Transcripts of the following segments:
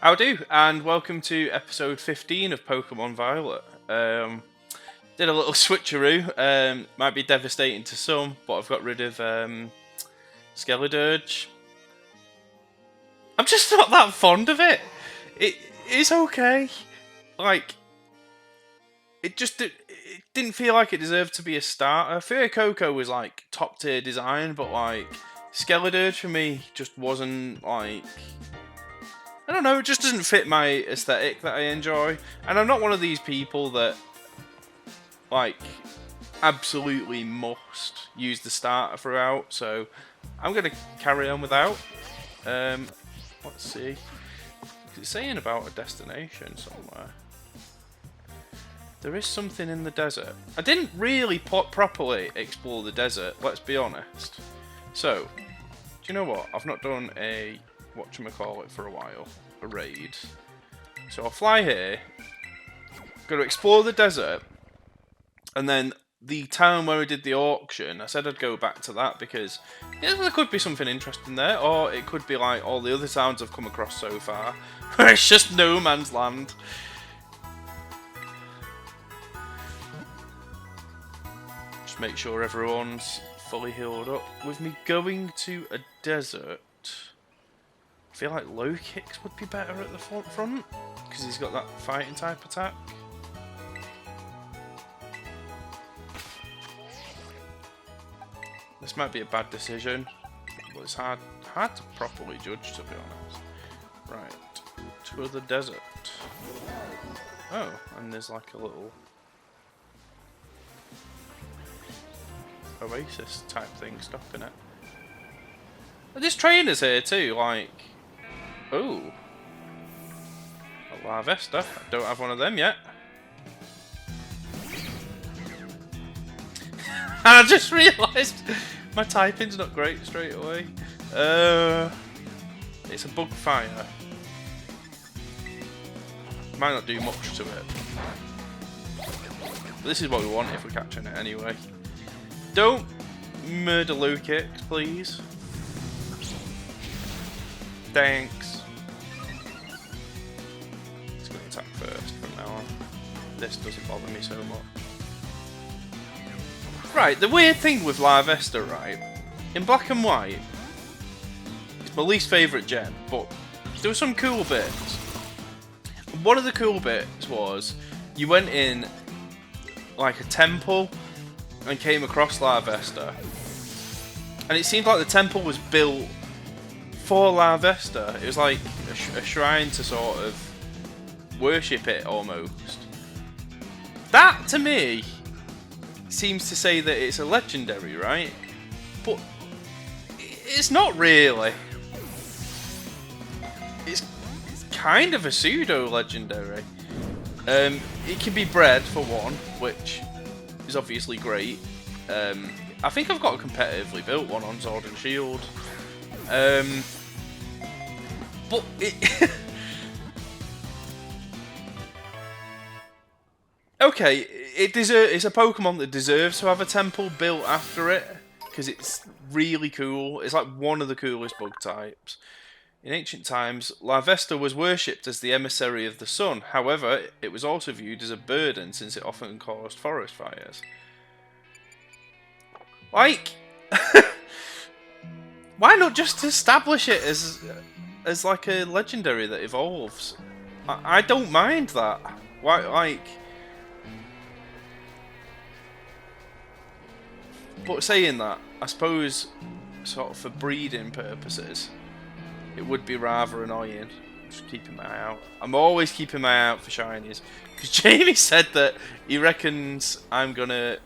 Howdy, and welcome to episode 15 of Pokemon Violet. Did a little switcheroo. Might be devastating to some, but I've got rid of Skeledirge. I'm just not that fond of it. It's okay. Like, it didn't feel like it deserved to be a starter. Fuecoco was like top tier design, but like Skeledirge for me just wasn't like. I don't know, it just doesn't fit my aesthetic that I enjoy. And I'm not one of these people that, like, absolutely must use the starter throughout, so I'm going to carry on without. Let's see. It's saying about a destination somewhere. There is something in the desert. I didn't really properly explore the desert, let's be honest. So, do you know what? I've not done a whatchamacallit for a while. A raid. So I'll fly here. Got to explore the desert. And then the town where we did the auction, I said I'd go back to that because yeah, there could be something interesting there. Or it could be like all the other towns I've come across so far. Where it's just no man's land. Just make sure everyone's fully healed up. With me going to a desert, I feel like low kicks would be better at the front because he's got that fighting type attack. This might be a bad decision, but it's hard to properly judge, to be honest. Right, to the desert. Oh, and there's like a little oasis type thing stopping it. But this trainer's here too, like. Oh, a Larvesta. I don't have one of them yet. And I just realised my typing's not great straight away. It's a bug fire. Might not do much to it. But this is what we want if we're catching it anyway. Don't murder low kicks, please. Thanks. Attack first from now on. This doesn't bother me so much. Right, the weird thing with Larvesta, right? In black and white, it's my least favourite gen, but there were some cool bits. One of the cool bits was you went in like a temple and came across Larvesta, and it seemed like the temple was built for Larvesta. It was like a shrine to sort of worship it almost. That to me seems to say that it's a legendary, right? But it's not really. It's kind of a pseudo legendary. It can be bred for one, which is obviously great. I think I've got a competitively built one on Sword and Shield. But it okay, it's a Pokemon that deserves to have a temple built after it, because it's really cool. It's like one of the coolest bug types. In ancient times, Larvesta was worshipped as the emissary of the sun. However, it was also viewed as a burden since it often caused forest fires. Like, why not just establish it as like a legendary that evolves? I don't mind that. Why, like. But saying that, I suppose, sort of for breeding purposes, it would be rather annoying. Just keeping my eye out. I'm always keeping my eye out for shinies. Because Jamie said that he reckons I'm gonna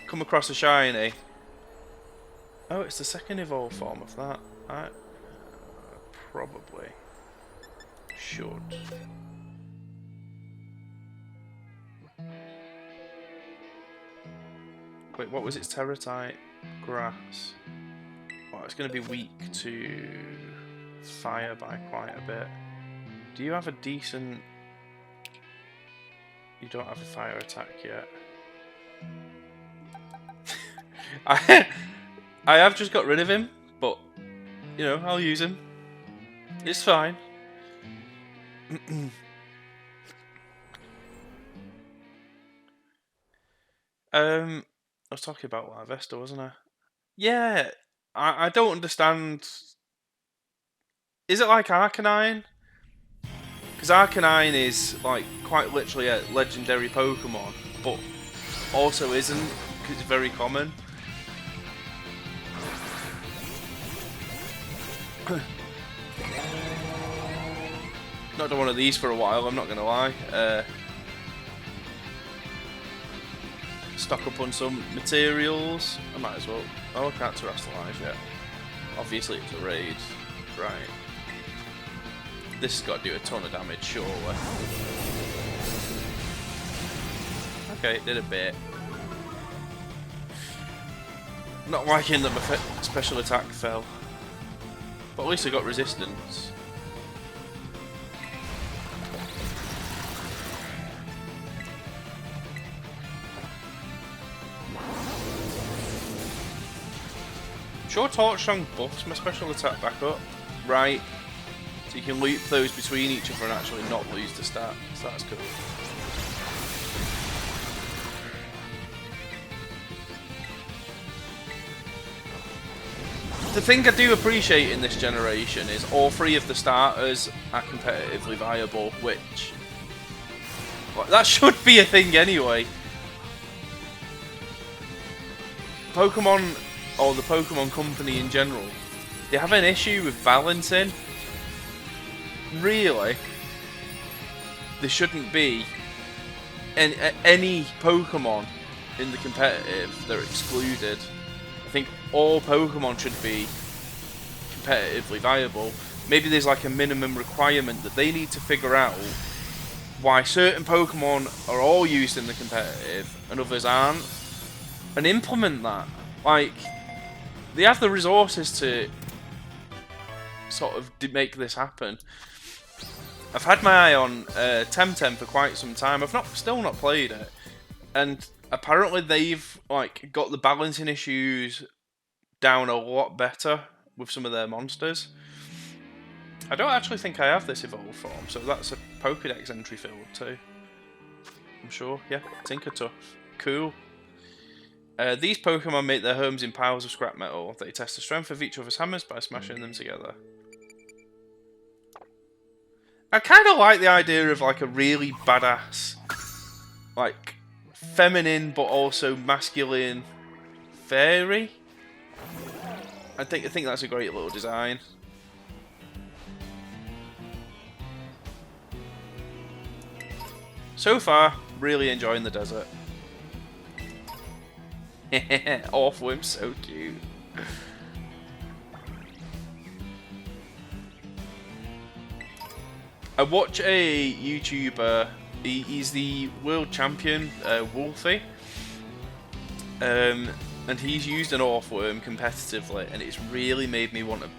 come across a shiny. Oh, it's the second evolved form of that. I probably should. Wait, what was its Tera type? Grass. Well, it's going to be weak to fire by quite a bit. Do you have a decent... You don't have a fire attack yet. I have just got rid of him, but, you know, I'll use him. It's fine. I was talking about La Vesta, wasn't I? Yeah, I don't understand. Is it like Arcanine? Because Arcanine is like quite literally a legendary Pokemon, but also isn't because it's very common. Not done one of these for a while, I'm not gonna lie. Stock up on some materials. I might as well. Oh, I can't terrestrialize yet. Obviously, it's a raid. Right. This has got to do a ton of damage, surely. Okay, it did a bit. Not liking that my special attack fell. But at least I got resistance. Sure, Torch Song buffs my special attack back up. Right. So you can loop those between each other and actually not lose the stat. So that's cool. The thing I do appreciate in this generation is all three of the starters are competitively viable, which... well, that should be a thing anyway. Pokemon, or the Pokemon Company in general, they have an issue with balancing. Really, there shouldn't be any Pokemon in the competitive that are excluded. I think all Pokemon should be competitively viable. Maybe there's like a minimum requirement that they need to figure out why certain Pokemon are all used in the competitive and others aren't, and implement that. Like, they have the resources to sort of make this happen. I've had my eye on Temtem for quite some time. I've still not played it, and apparently they've like got the balancing issues down a lot better with some of their monsters. I don't actually think I have this evolved form, so that's a Pokédex entry field too. I'm sure. Yeah, Tinkatuff. Cool. These Pokemon make their homes in piles of scrap metal. They test the strength of each other's hammers by smashing them together. I kind of like the idea of like a really badass, like feminine but also masculine fairy. I think that's a great little design. So far, really enjoying the desert. Orthworm's so cute. I watch a YouTuber, he's the world champion, Wolfie, and he's used an Orthworm competitively, and it's really made me want to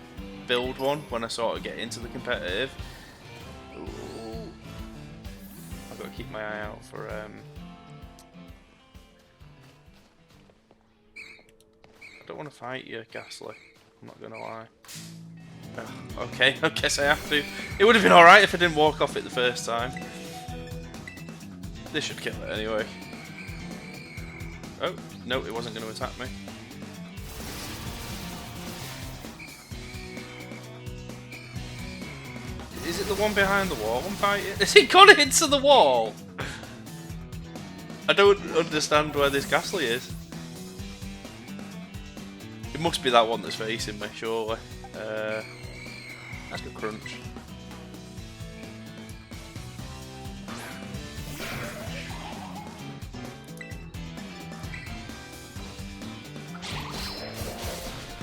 build one when I sort of get into the competitive. Ooh. I've got to keep my eye out for... I don't want to fight you, Ghastly. I'm not going to lie. Okay, I guess I have to. It would have been alright if I didn't walk off it the first time. This should kill it anyway. Oh, no, it wasn't going to attack me. Is it the one behind the wall I'm fighting? Has it gone into the wall? I don't understand where this Ghastly is. It must be that one that's facing me, surely. That's a crunch.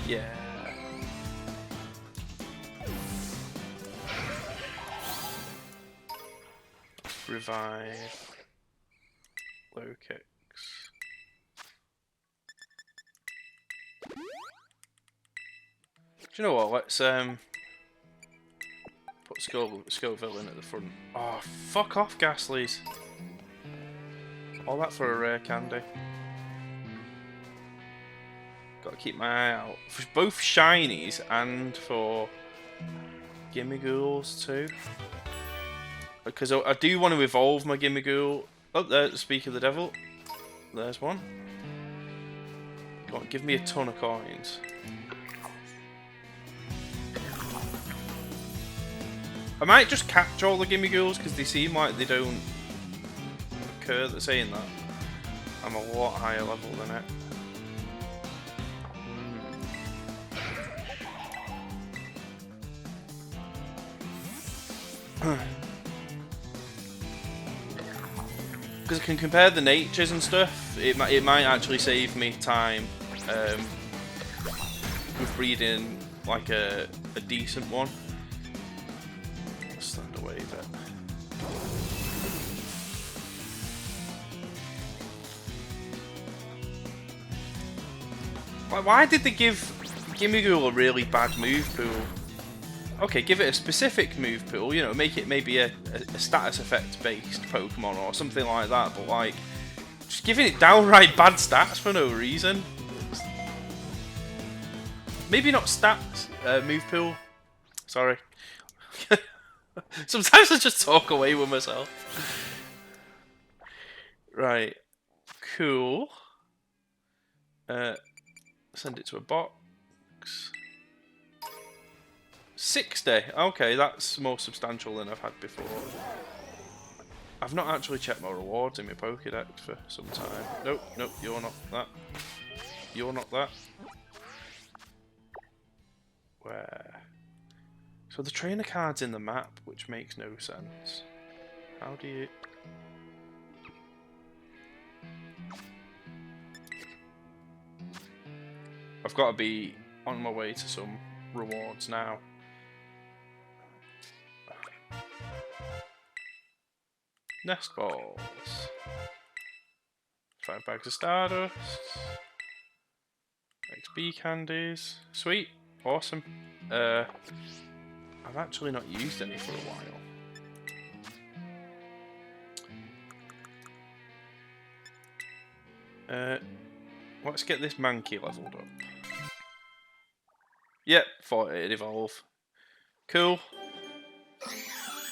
Yeah. Revive. Low kicks. Do you know what? Let's put Scoville in at the front. Oh, fuck off, Ghastlies. All that for a rare candy. Got to keep my eye out for both shinies and for Gimmighoul's too. because I do want to evolve my Gimmighoul. Oh, there, speak of the devil. There's one. Go on, give me a ton of coins. I might just catch all the Gimmighouls because they seem like they don't occur. They're saying that. I'm a lot higher level than it. Because I can compare the natures and stuff, it might actually save me time with breeding like a decent one. Stand away a bit. Why did they give Gimmighoul a really bad move pool? Okay, give it a specific move pool, you know, make it maybe a status effect based Pokemon or something like that, but like, just giving it downright bad stats for no reason. Maybe not stats, move pool. Sorry. Sometimes I just talk away with myself. Right. Cool. Send it to a box. 60. Okay, that's more substantial than I've had before. I've not actually checked my rewards in my Pokédex for some time. Nope, nope, you're not that. You're not that. Where? So the trainer card's in the map, which makes no sense. How do you... I've got to be on my way to some rewards now. Nest balls. 5 bags of Stardust. XP candies. Sweet. Awesome. I've actually not used any for a while. Let's get this Mankey leveled up. Yep, thought it'd evolve. Cool.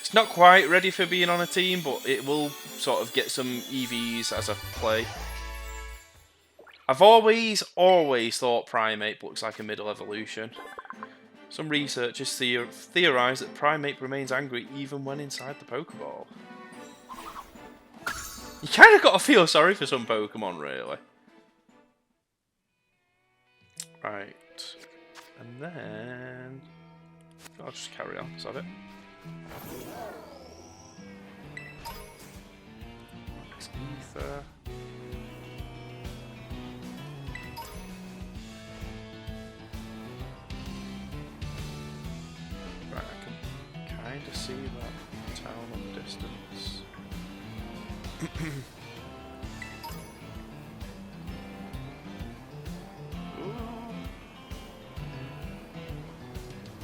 It's not quite ready for being on a team, but it will sort of get some EVs as I play. I've always thought Primate looks like a middle evolution. Some researchers theorise that Primate remains angry even when inside the Pokeball. You kind of got to feel sorry for some Pokemon, really. Right. And then... I'll just carry on, is that it? Ether. Right, I can kind of see that town in the distance.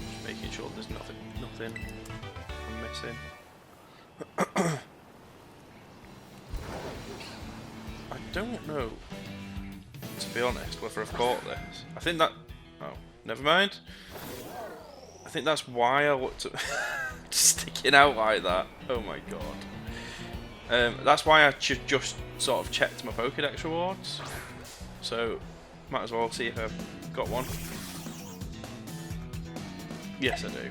Just making sure there's nothing I'm missing. I don't know, to be honest, whether I've caught this. I think that... Oh, never mind. I think that's why I looked at... sticking out like that. Oh my god. That's why I should just sort of checked my Pokédex rewards. So, might as well see if I've got one. Yes, I do.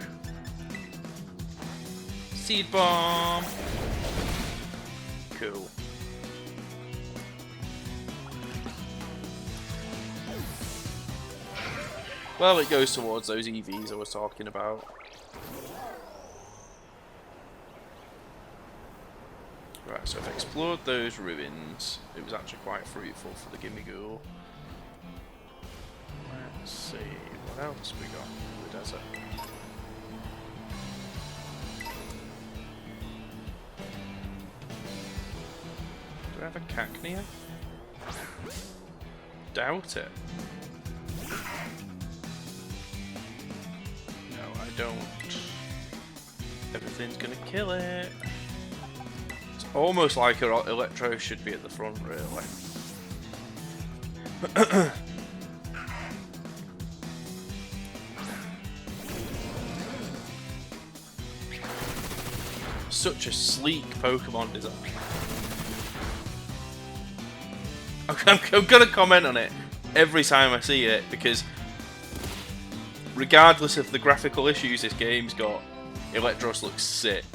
Seed Bomb! Cool. Well, it goes towards those EVs I was talking about. Right, so I've explored those ruins. It was actually quite fruitful for the Gimmighoul. Let's see, what else we got in the desert? Do I have a Cacnea? Doubt it. No, I don't. Everything's gonna kill it. It's almost like Electro should be at the front, really. such a sleek Pokemon design. I'm gonna comment on it every time I see it, because regardless of the graphical issues this game's got, Electros looks sick.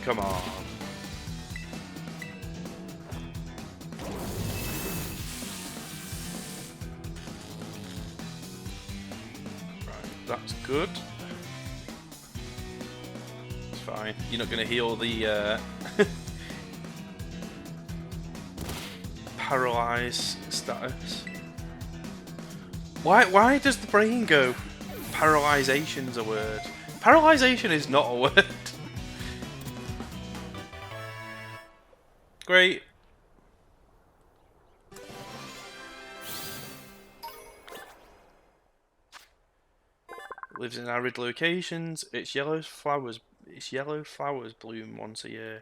Come on. That's good. It's fine. You're not going to heal the paralyze status. Why does the brain go? Paralyzation's a word. Paralyzation is not a word. Great. Lives in arid locations. Its yellow flowers bloom once a year.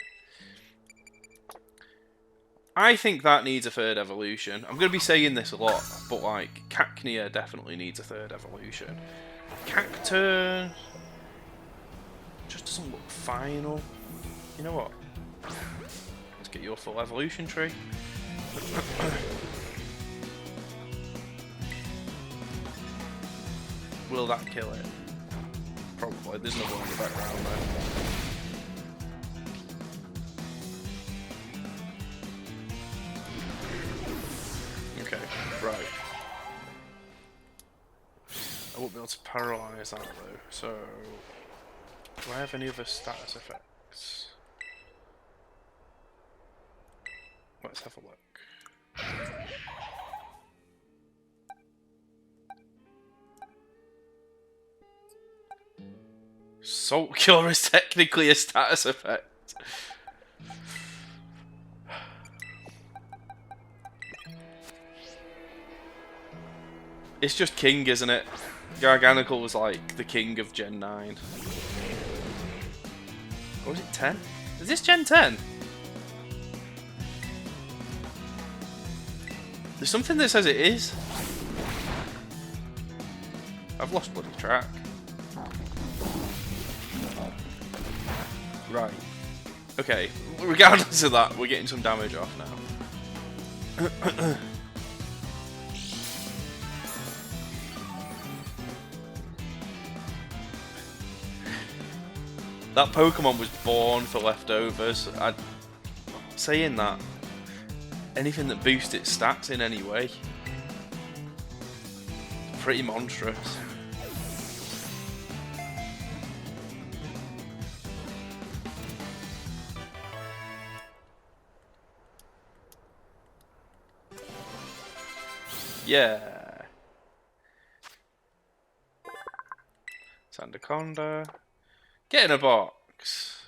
I think that needs a third evolution. I'm going to be saying this a lot, but like Cacnea definitely needs a third evolution. Cacturn just doesn't look final. You know what? Let's get your full evolution tree. Will that kill it? Probably. There's another one in the background there. Okay, right. I won't be able to paralyze that though, so... Do I have any other status effects? Let's have a look. Salt Cure is technically a status effect. It's just King, isn't it? Garganical was like the king of Gen 9. Or was it 10? Is this Gen 10? There's something that says it is. I've lost bloody track. Right. Okay. Regardless of that, we're getting some damage off now. That Pokemon was born for leftovers. Saying that, anything that boosts its stats in any way, pretty monstrous. Yeah. Sandaconda. Get in a box.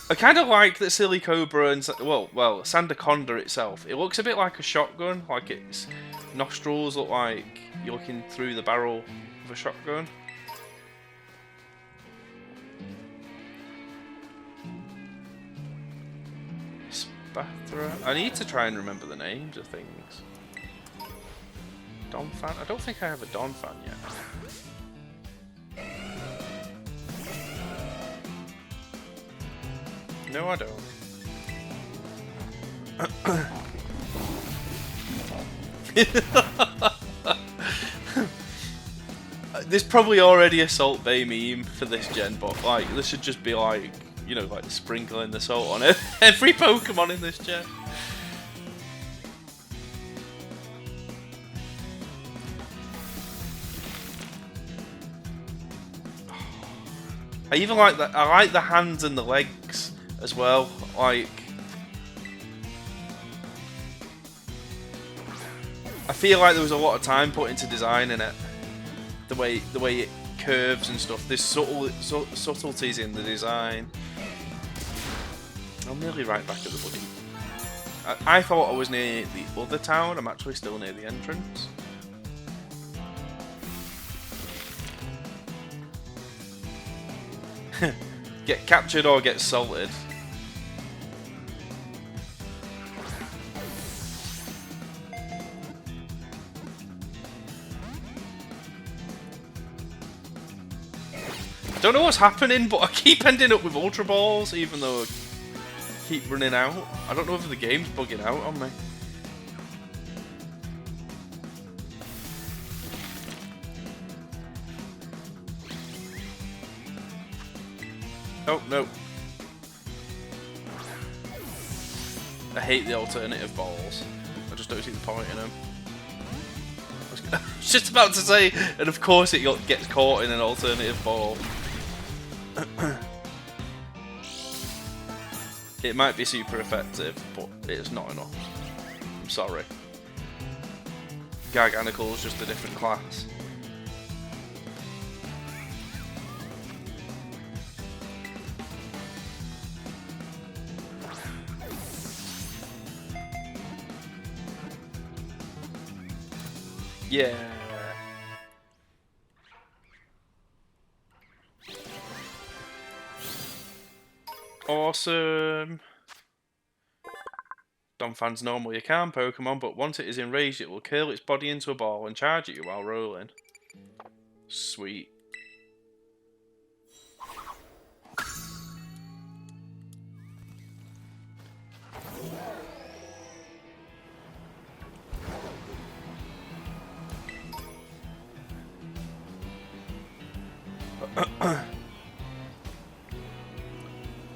I kind of like that Silly Cobra and well, Sandaconda itself. It looks a bit like a shotgun, like its nostrils look like you're looking through the barrel of a shotgun. Spathra. I need to try and remember the names of things. Donphan. I don't think I have a Donphan yet. No, I don't. There's probably already a Salt Bay meme for this gen, but like this should just be like, you know, like sprinkling the salt on every Pokemon in this gen. I even like that. I like the hands and the legs as well. Like, I feel like there was a lot of time put into designing it. The way it curves and stuff. There's subtleties in the design. I'm nearly right back at the bloody. I thought I was near the other town. I'm actually still near the entrance. Get captured or get salted. I don't know what's happening, but I keep ending up with Ultra Balls, even though I keep running out. I don't know if the game's bugging out on me. Oh, no. I hate the alternative balls. I just don't see the point in them. I was just about to say, and of course it gets caught in an alternative ball. It might be super effective, but it's not enough. I'm sorry. Garganical is just a different class. Yeah. Awesome. Donphan's normal you can Pokemon, but once it is enraged, it will curl its body into a ball and charge at you while rolling. Sweet.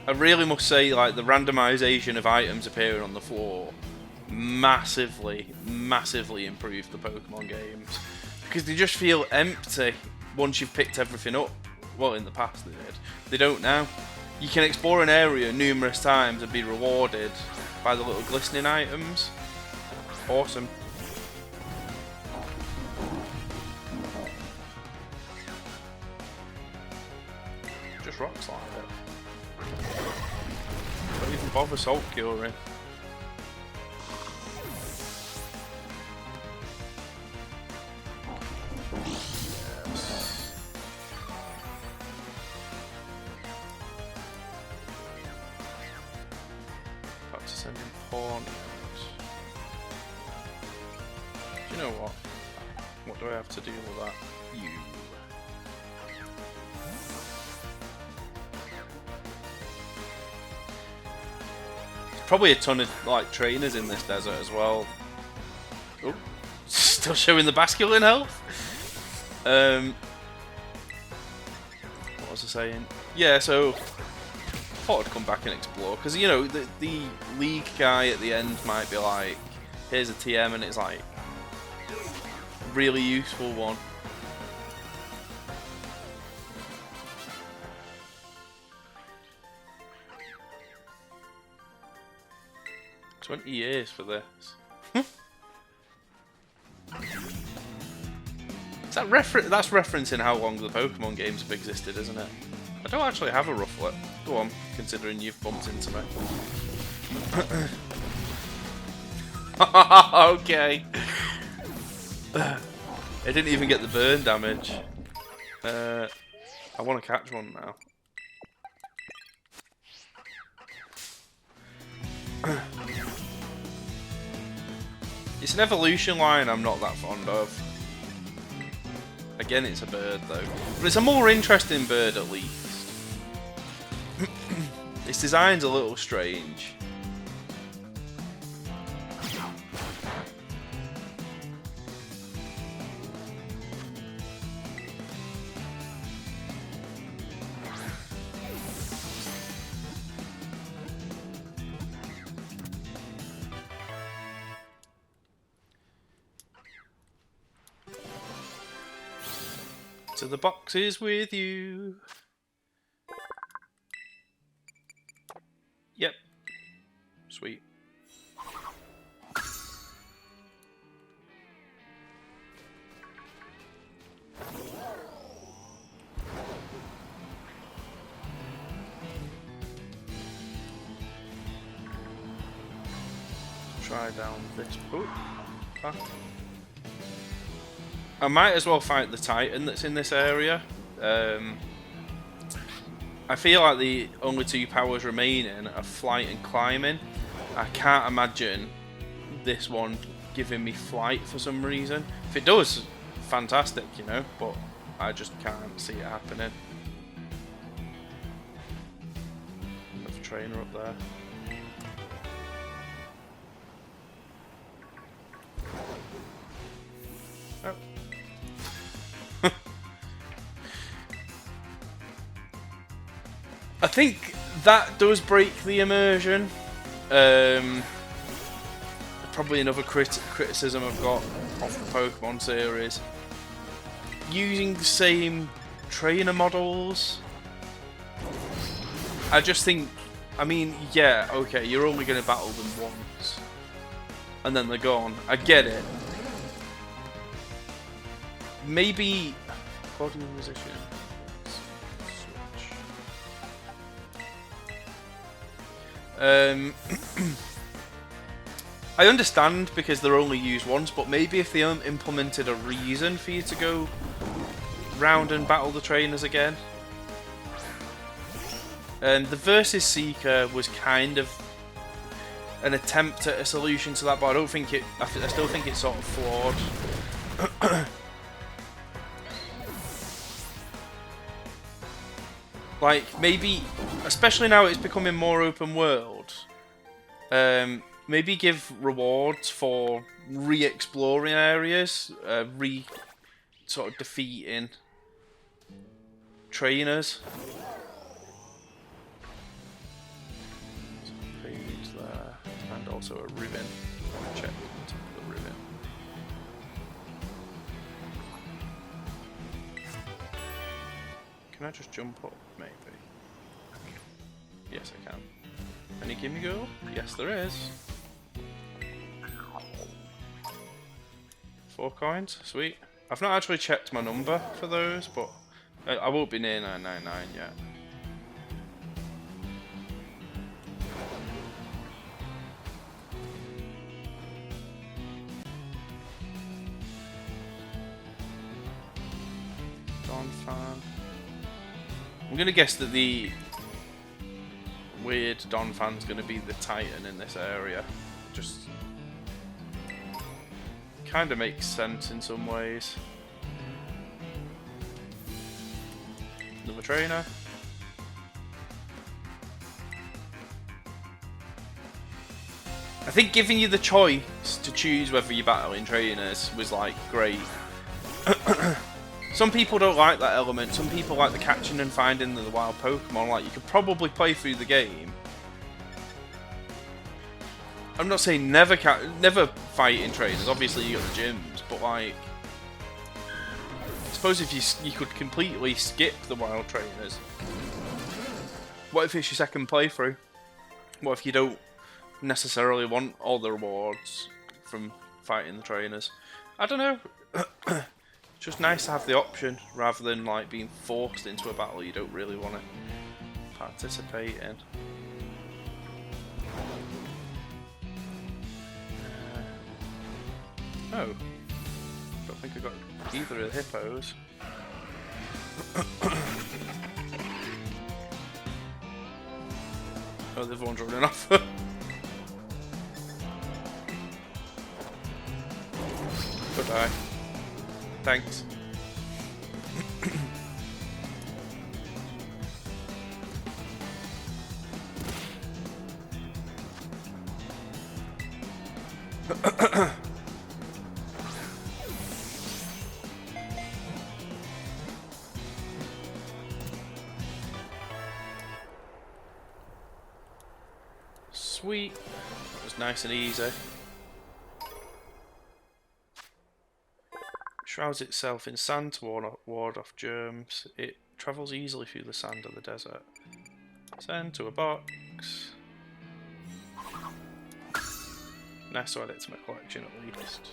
I really must say, like, the randomization of items appearing on the floor massively improved the Pokemon games. Because they just feel empty once you've picked everything up. Well, in the past they did. They don't now. You can explore an area numerous times and be rewarded by the little glistening items. Awesome. Just rock slide it. Don't even bother salt curing. Yes. About to send in pawn. Do you know what? What do I have to do with that? You. Probably a ton of like trainers in this desert as well. Oh, still showing the basculine health. What was I saying? Yeah, so thought I'd come back and explore because you know the league guy at the end might be like, here's a TM, and it's like really useful one. $20 years for this. Is that that's referencing how long the Pokemon games have existed, isn't it? I don't actually have a rufflet. Go on, considering you've bumped into me. Okay. It didn't even get the burn damage. I want to catch one now. It's an evolution line I'm not that fond of. Again, it's a bird though. But it's a more interesting bird at least. Its design's a little strange. To the boxes with you. Yep. Sweet. Try down this path. I might as well fight the Titan that's in this area. I feel like the only two powers remaining are flight and climbing. I can't imagine this one giving me flight for some reason. If it does, fantastic, you know, but I just can't see it happening. trainer up there. Oh. I think that does break the immersion. Probably another criticism I've got off the Pokemon series. Using the same trainer models. I just think, I mean, yeah, okay, you're only going to battle them once. And then they're gone. I get it. Maybe Claudia the Musician. Switch. I understand because they're only used once, but maybe if they implemented a reason for you to go round and battle the trainers again. And the Versus Seeker was kind of an attempt at a solution to that, but I don't think it. I still think it's sort of flawed. Like maybe, especially now it's becoming more open world. Maybe give rewards for re-exploring areas, sort of defeating trainers. Page there, and also a ribbon. Check the top of the ribbon. Can I just jump up, maybe? Yes, I can. Any gimme go? Yes, there is. 4 coins, sweet. I've not actually checked my number for those, but I won't be near 999 yet. Don fan. I'm gonna guess that the weird Don fan's gonna be the Titan in this area. Just kind of makes sense in some ways. Another trainer. I think giving you the choice to choose whether you battle in trainers was like great. Some people don't like that element. Some people like the catching and finding the wild Pokemon. Like you could probably play through the game. I'm not saying never fight in trainers. Obviously you got the gyms, but like, I suppose if you could completely skip the wild trainers. What if it's your second playthrough? What if you don't necessarily want all the rewards from fighting the trainers? I don't know. It's just nice to have the option rather than like being forced into a battle you don't really want to participate in. Oh, don't think I got either of the hippos. Oh, the other one's running off. Goodbye. Thanks. Sweet. That was nice and easy. Shrouds itself in sand to ward off germs. It travels easily through the sand of the desert. Send to a box. Nice to add it to my collection at least.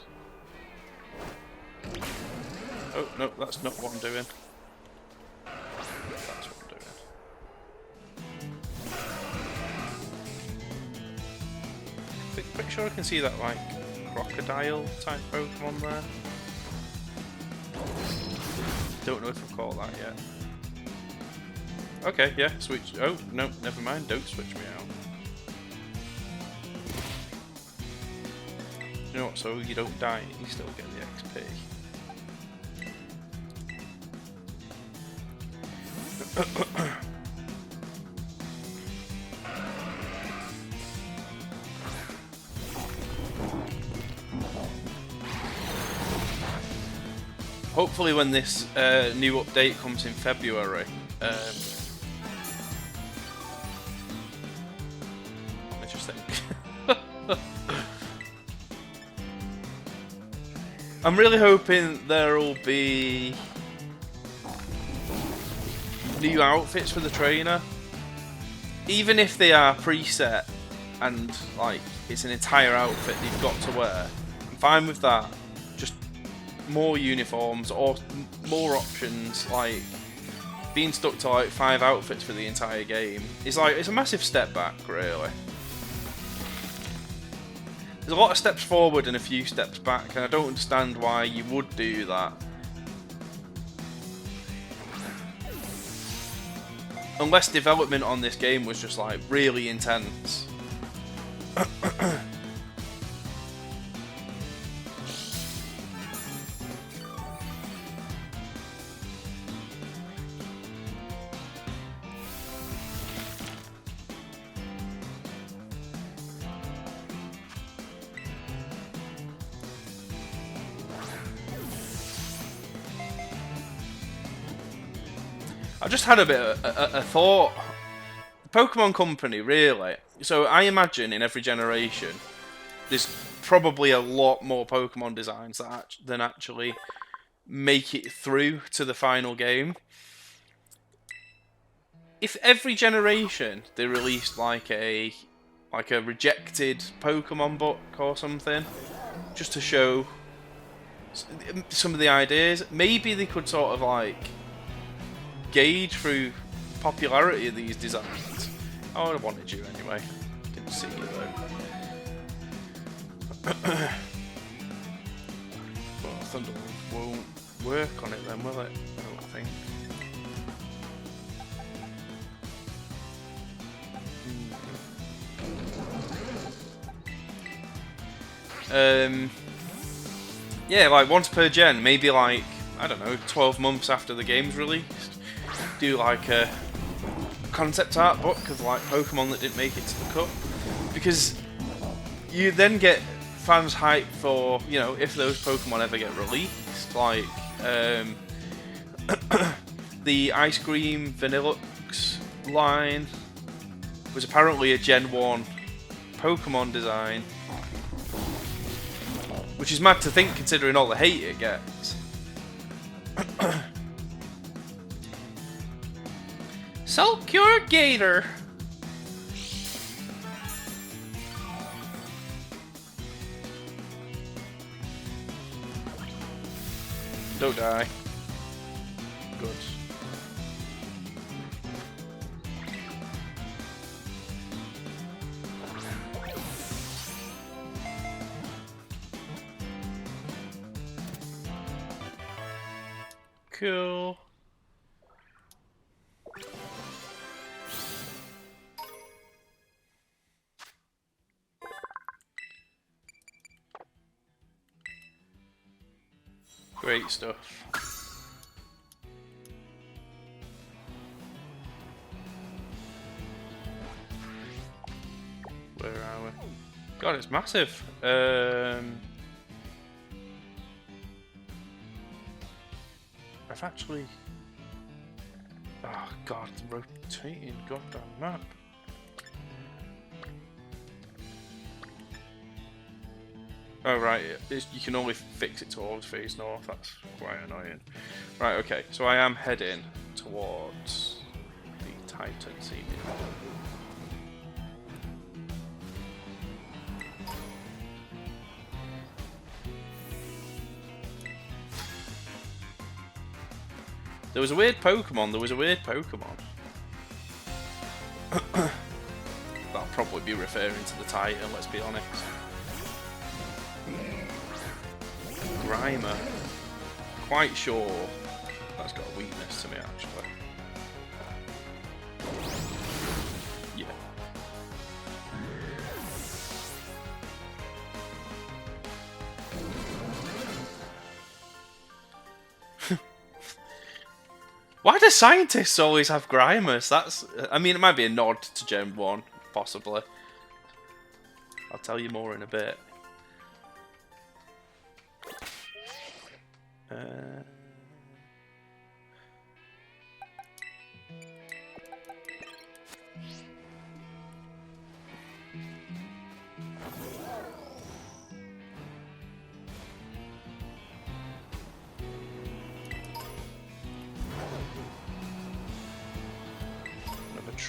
Oh, no, that's not what I'm doing. That's what I'm doing. Pretty sure I can see that, like, crocodile type Pokemon there. Don't know if I've caught that yet. Okay, yeah, switch. Oh, no, never mind. Don't switch me out. You know what? So you don't die, you still get the XP. hopefully when this new update comes in February, I just think. I'm really hoping there'll be new outfits for the trainer, even if they are preset and like it's an entire outfit that you've got to wear. I'm fine with that. Just more uniforms or more options. Like being stuck to like 5 outfits for the entire game is like, it's a massive step back, really. There's a lot of steps forward and a few steps back, and I don't understand why you would do that. Unless development on this game was just like really intense. I just had a bit of a thought. The Pokemon Company, really. So I imagine in every generation, there's probably a lot more Pokemon designs than actually make it through to the final game. If every generation they released like a rejected Pokemon book or something, just to show some of the ideas, maybe they could sort of like gauge through the popularity of these designs. Oh, I wanted you anyway. Didn't see you though. Well, Thunder won't work on it then, will it? I don't think. Yeah, like once per gen, maybe like, I don't know, 12 months after the game's released, do like a concept art book of like Pokemon that didn't make it to the cup, because you then get fans hyped for, you know, if those Pokemon ever get released, like the Ice Cream Vanillux line was apparently a Gen 1 Pokemon design, which is mad to think considering all the hate it gets. Sulcure Gator. Don't die. Good. Cool. Great stuff. Where are we? God, it's massive. I've actually... Oh god, the rotating goddamn map. Oh right, you can only fix it towards face north, that's quite annoying. Right, okay, so I am heading towards the Titan Sea. There was a weird Pokemon, That'll probably be referring to the Titan, let's be honest. Grimer. Quite sure that's got a weakness to me, actually. Yeah. Why do scientists always have Grimers? That's... I mean, it might be a nod to Gen 1, possibly. I'll tell you more in a bit.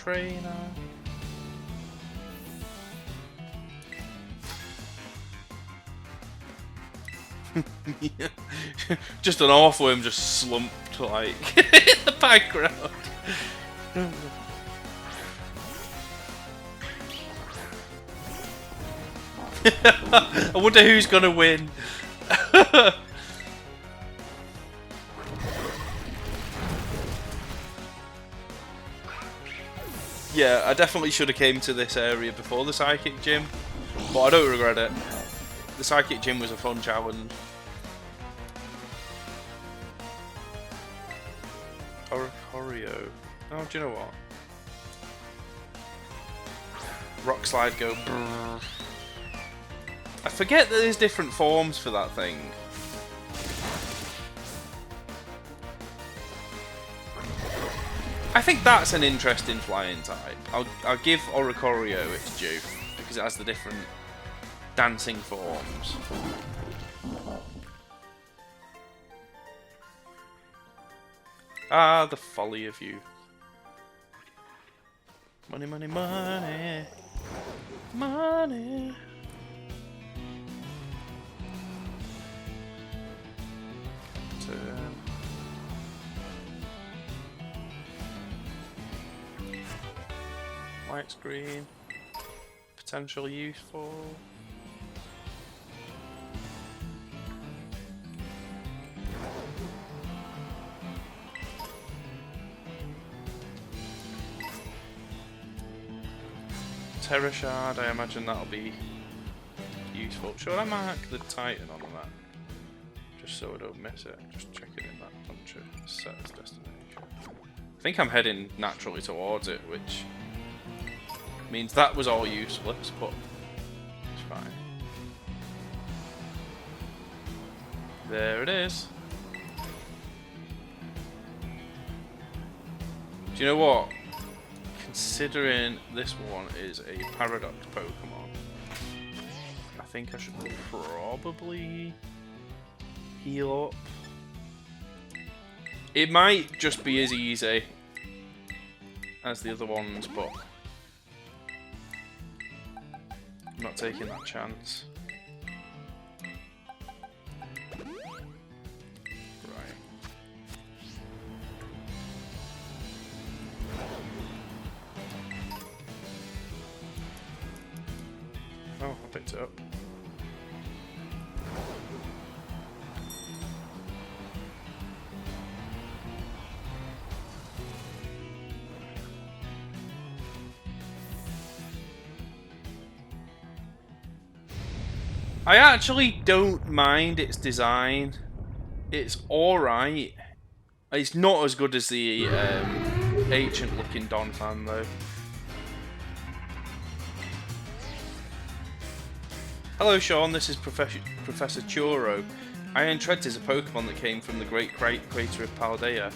trainer. Just an Orthworm just slumped like in the background. I wonder who's gonna win. Yeah, I definitely should have came to this area before the Psychic Gym, but I don't regret it. The Psychic Gym was a fun challenge. Oricorio. Oh, do you know what? Rock Slide go brrr. I forget that there's different forms for that thing. I think that's an interesting flying type. I'll give Oricorio its due because it has the different dancing forms. Ah, the folly of you. Money, money, money. Money. Turn. Light screen. Potential useful. Tera shard, I imagine that'll be useful. Should I mark the Titan on that? Just so I don't miss it. Just check it in that puncher. Set as destination. I think I'm heading naturally towards it, which means that was all useless, but it's fine. There it is. Do you know what? Considering this one is a Paradox Pokemon, I think I should probably heal up. It might just be as easy as the other ones, but I'm not taking that chance. Oh, I picked it up. I actually don't mind its design. It's alright. It's not as good as the ancient looking Donphan though. Hello Sean, this is Professor Churro. Iron Treads is a Pokemon that came from the great crater of Paldea.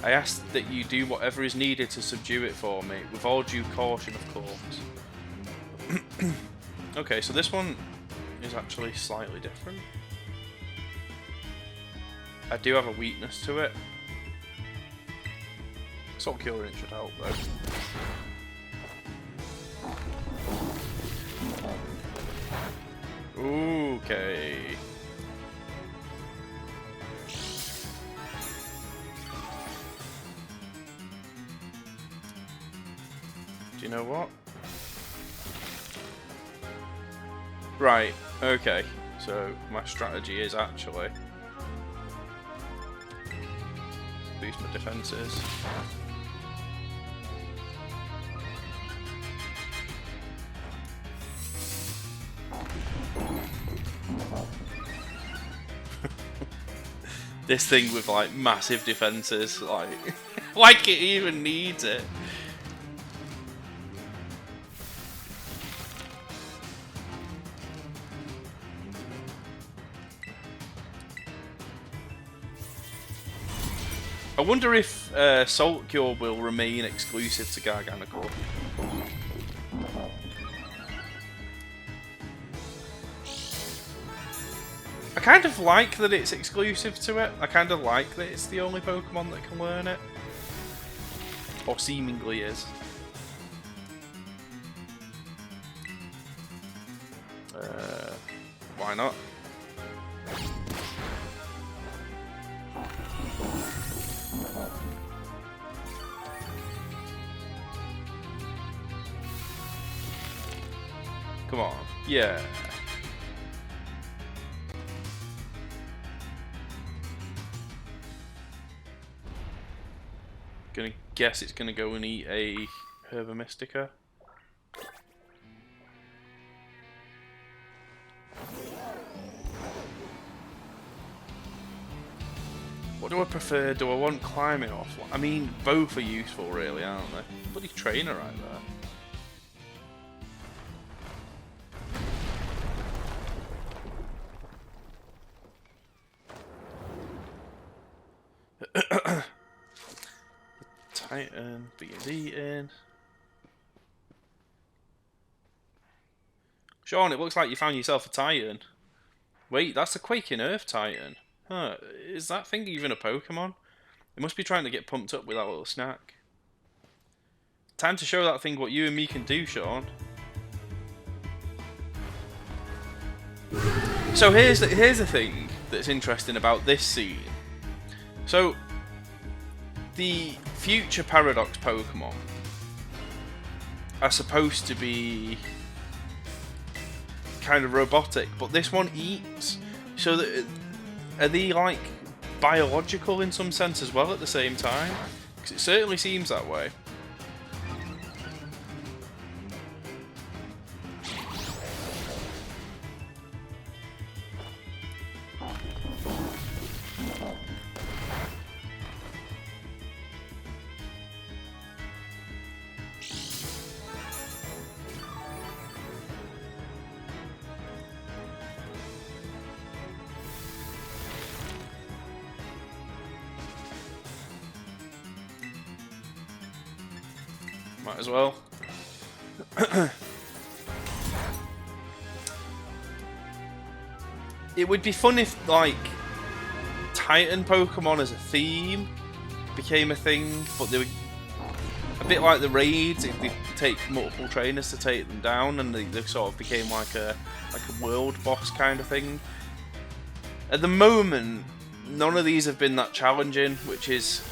I ask that you do whatever is needed to subdue it for me, with all due caution of course. Okay, so this one is actually slightly different. I do have a weakness to it. Salt Curing should help though. Okay. Do you know what? Right, okay. So my strategy is actually boost my defenses. This thing with like massive defenses, like it even needs it. I wonder if Salt Cure will remain exclusive to Garganacl. I kind of like that it's exclusive to it. I kind of like that it's the only Pokemon that can learn it. Or seemingly is. Why not? Come on. Yeah. Gonna guess it's gonna go and eat a Herba Mystica. What do I prefer? Do I want climbing off? I mean, both are useful, really, aren't they? Bloody trainer right there. Titan being eaten. Sean, it looks like you found yourself a Titan. Wait, that's a Quaking Earth Titan. Huh, is that thing even a Pokemon? It must be trying to get pumped up with that little snack. Time to show that thing what you and me can do, Sean. So here's the thing that's interesting about this scene. So, the future Paradox Pokemon are supposed to be kind of robotic, but this one eats. So that, are they like biological in some sense as well at the same time? Because it certainly seems that way. Might as well. It would be fun if, like, Titan Pokemon as a theme became a thing, but they were a bit like the raids. They take multiple trainers to take them down, and they sort of became like a world boss kind of thing. At the moment, none of these have been that challenging, which is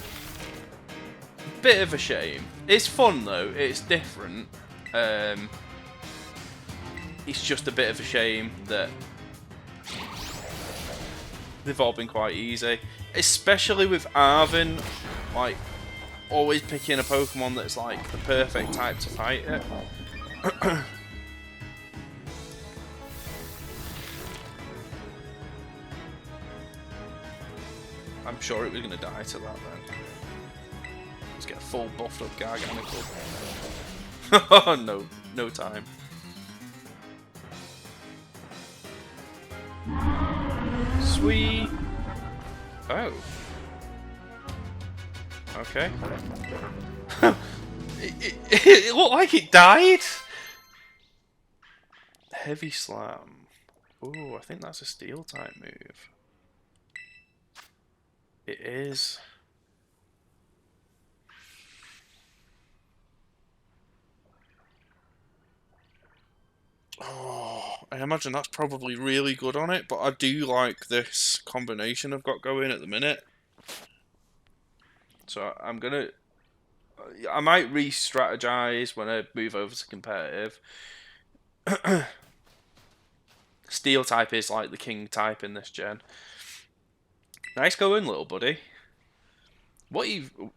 a bit of a shame. It's fun though, it's different. It's just a bit of a shame that they've all been quite easy. Especially with Arvin, like, always picking a Pokemon that's like the perfect type to fight it. I'm sure it was going to die to that then. Let's get a full buffed up Garganical. Oh no time. Sweet. Oh. Okay. it looked like it died. Heavy Slam. Ooh, I think that's a Steel type move. It is. Oh, I imagine that's probably really good on it, but I do like this combination I've got going at the minute. So I might re-strategize when I move over to competitive. Steel type is like the king type in this gen. Nice going, little buddy. What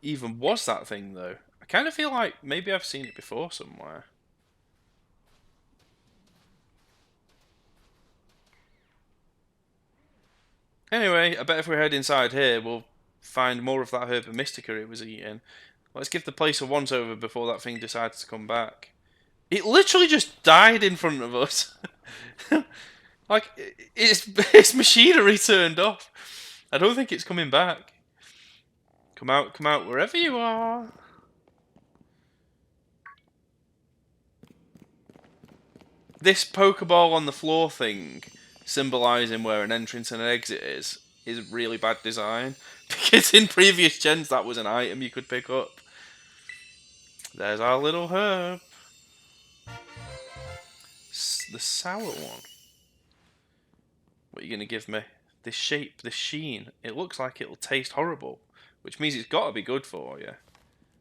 even was that thing, though? I kind of feel like maybe I've seen it before somewhere. Anyway, I bet if we head inside here, we'll find more of that Herba Mystica it was eating. Let's give the place a once-over before that thing decides to come back. It literally just died in front of us. Like, its machinery turned off. I don't think it's coming back. Come out, wherever you are. This Pokeball on the floor thing, symbolising where an entrance and an exit is really bad design. Because in previous gens that was an item you could pick up. There's our little herb. The sour one. What are you going to give me? This shape, this sheen. It looks like it'll taste horrible, which means it's got to be good for you.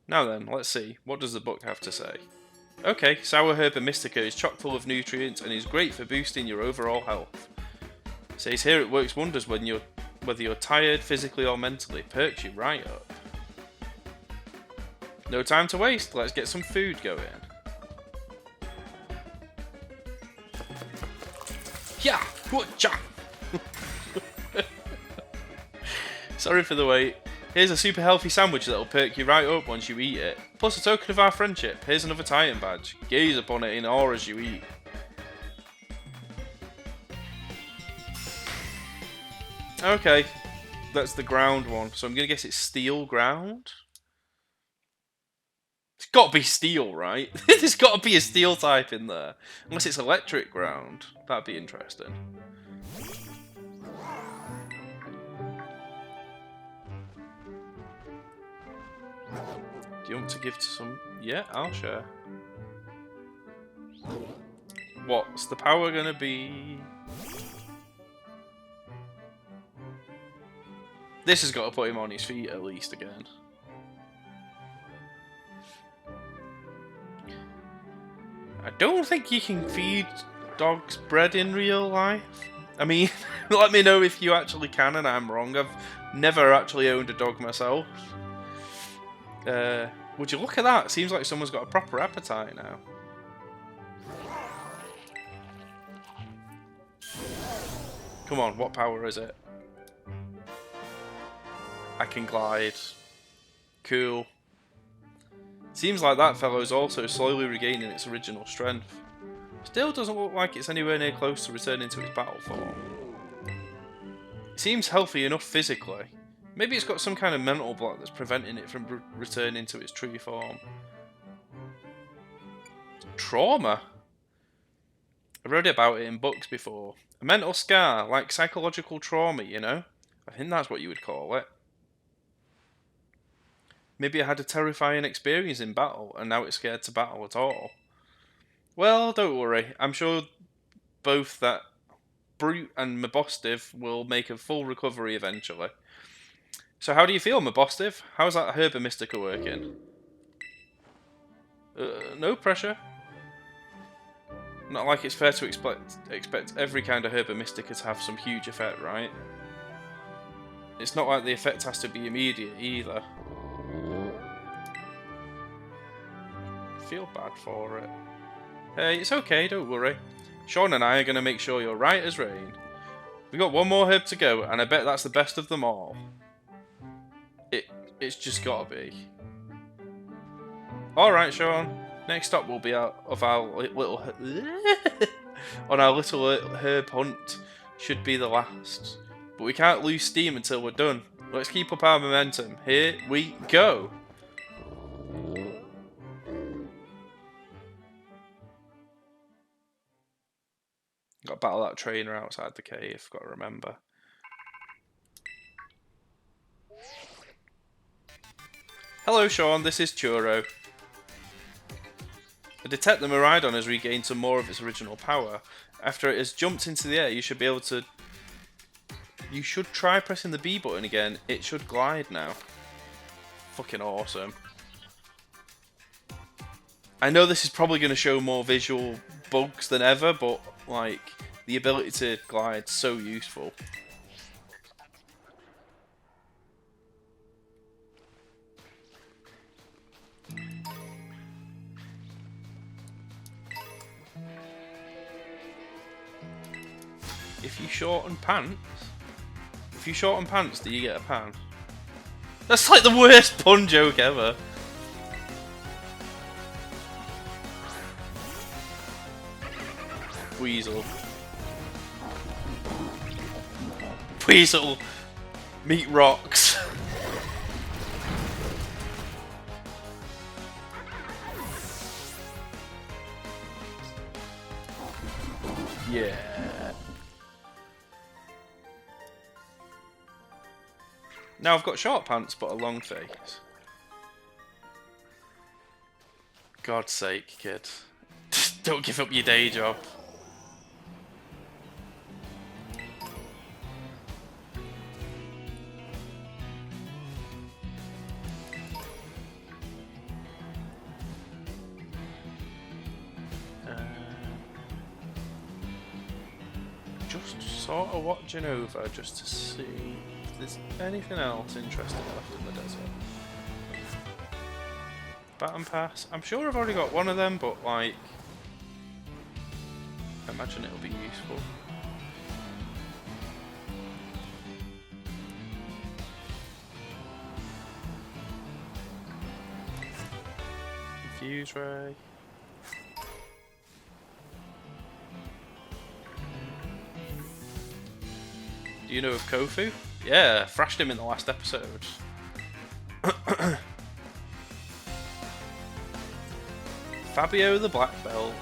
Now then, let's see. What does the book have to say? Okay, sour herba mystica is chock full of nutrients and is great for boosting your overall health. It says here it works wonders when whether you're tired, physically or mentally. Perks you right up. No time to waste. Let's get some food going. Yeah, cha. Sorry for the wait. Here's a super healthy sandwich that'll perk you right up once you eat it. Plus a token of our friendship. Here's another Titan badge. Gaze upon it in awe as you eat. Okay, that's the ground one. So I'm gonna guess it's steel ground. It's got to be steel, right? There's got to be a steel type in there, unless it's electric ground. That'd be interesting. Do you want to give to some? Yeah, I'll share. What's the power gonna be? This has got to put him on his feet at least again. I don't think you can feed dogs bread in real life. I mean, let me know if you actually can and I'm wrong. I've never actually owned a dog myself. Would you look at that? Seems like someone's got a proper appetite now. Come on, what power is it? I can glide. Cool. Seems like that fellow's also slowly regaining its original strength. Still doesn't look like it's anywhere near close to returning to its battle form. It seems healthy enough physically. Maybe it's got some kind of mental block that's preventing it from returning to its true form. Trauma? I've read about it in books before. A mental scar, like psychological trauma, you know? I think that's what you would call it. Maybe I had a terrifying experience in battle, and now it's scared to battle at all. Well, don't worry. I'm sure both that Brute and Mabostiv will make a full recovery eventually. So how do you feel, Mabostiv? How's that Herba Mystica working? No pressure. Not like it's fair to expect every kind of Herba Mystica to have some huge effect, right? It's not like the effect has to be immediate either. Feel bad for it. Hey, it's okay, don't worry. Sean and I are going to make sure you're right as rain. We've got one more herb to go, and I bet that's the best of them all. It's just gotta be. Alright, Sean. Next stop will be out of our little on our little herb hunt. Should be the last. But we can't lose steam until we're done. Let's keep up our momentum. Here we go. Got to battle that trainer outside the cave, got to remember. Hello Sean, this is Churro. I detect the Miraidon has regained some more of its original power. After it has jumped into the air, you should be able to... You should try pressing the B button again. It should glide now. Fucking awesome. I know this is probably going to show more visual bugs than ever, but like the ability to glide is so useful. If you shorten pants, do you get a pan? That's like the worst pun joke ever. Weasel. Weasel. Meet rocks. Yeah. Now I've got short pants but a long face. God's sake, kid. Don't give up your day job. just sort of watching over just to see if there's anything else interesting left in the desert. Baton Pass. I'm sure I've already got one of them, but like, I imagine it'll be useful. Fuse ray. Do you know of Kofu? Yeah, thrashed him in the last episode. Fabio the Black Belt.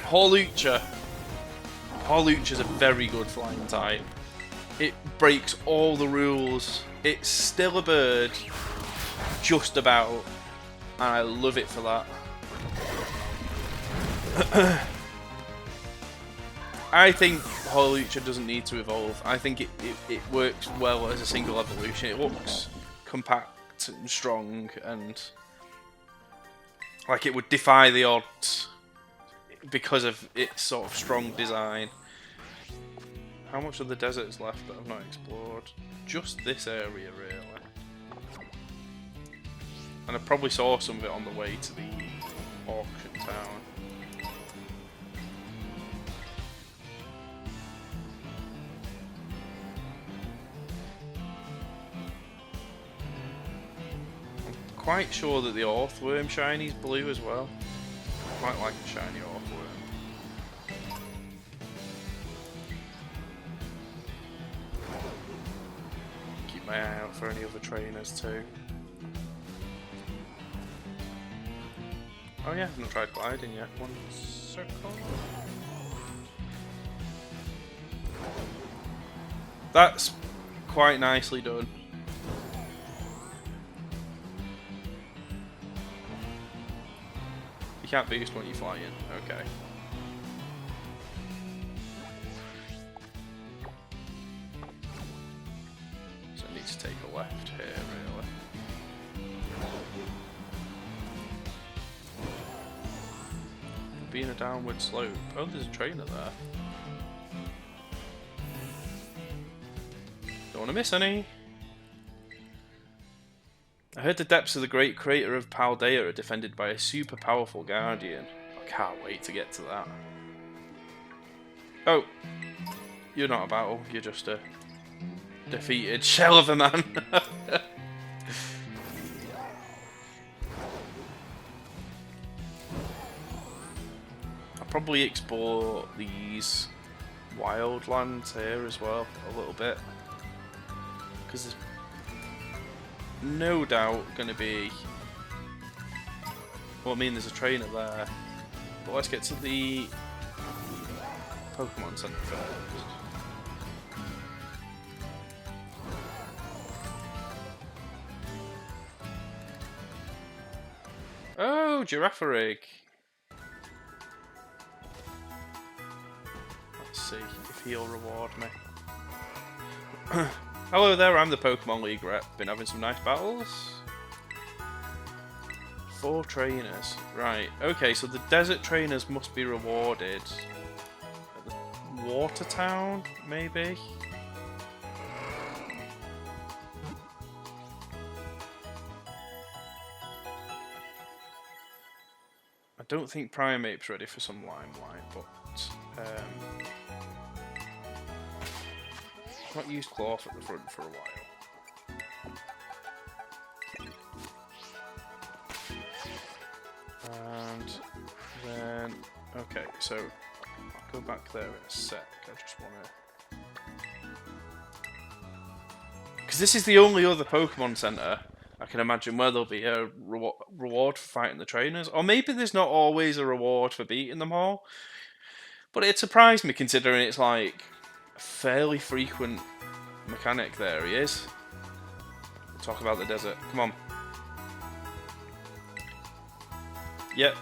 Horlucha. Horlucha's a very good flying type. It breaks all the rules. It's still a bird, just about, and I love it for that. I think Horlucha doesn't need to evolve. I think it works well as a single evolution. It looks compact and strong, and like it would defy the odds because of its sort of strong design. How much of the desert is left that I've not explored? Just this area, really. And I probably saw some of it on the way to the auction town. I'm quite sure that the Orthworm shiny's blue as well. I quite like a shiny Orthworm. Keep my eye out for any other trainers too. Oh yeah, I've not tried gliding yet. One circle. That's quite nicely done. You can't boost when you fly in. Okay. So I need to take a left here, really. Being a downward slope. Oh, there's a trainer there. Don't want to miss any. I heard the depths of the great crater of Paldea are defended by a super powerful guardian. I can't wait to get to that. Oh, you're not a battle. You're just a defeated shell of a man. Probably explore these wildlands here as well a little bit, because there's no doubt going to be, well, I mean there's a trainer there, but let's get to the Pokemon Center first. Oh, Girafarig. See if he'll reward me. Hello there, I'm the Pokemon League rep. Been having some nice battles. 4 trainers. Right, okay, so the desert trainers must be rewarded at the water town, maybe? I don't think Primate's ready for some limelight, but I've not used Cloth at the front for a while. And then, okay, so I'll go back there in a sec. I just want to, because this is the only other Pokemon Center I can imagine where there'll be a reward for fighting the trainers, or maybe there's not always a reward for beating them all. But it surprised me considering it's like a fairly frequent mechanic. There he is. Talk about the desert. Come on. Yep.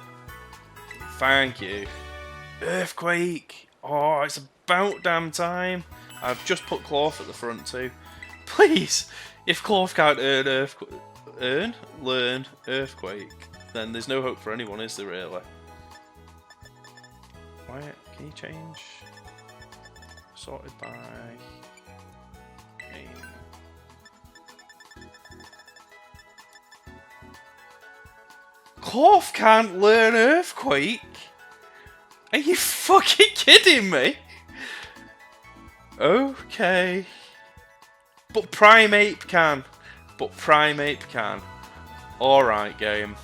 Thank you. Earthquake. Oh, it's about damn time. I've just put Cloth at the front too. Please, if Cloth can't learn Earthquake, then there's no hope for anyone, is there really? Why can you change? Sorted by name. Cloth can't learn Earthquake? Are you fucking kidding me? Okay. But Primeape can. But Primeape can. Alright, game.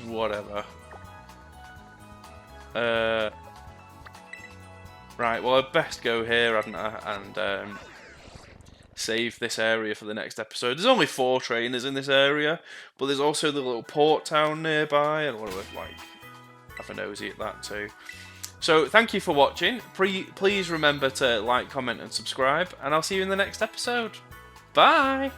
Whatever. Right, well, I'd best go here, hadn't I? And save this area for the next episode. There's only 4 trainers in this area, but there's also the little port town nearby, and I want to like have a nosy at that too. So thank you for watching. Please remember to like, comment, and subscribe, and I'll see you in the next episode. Bye!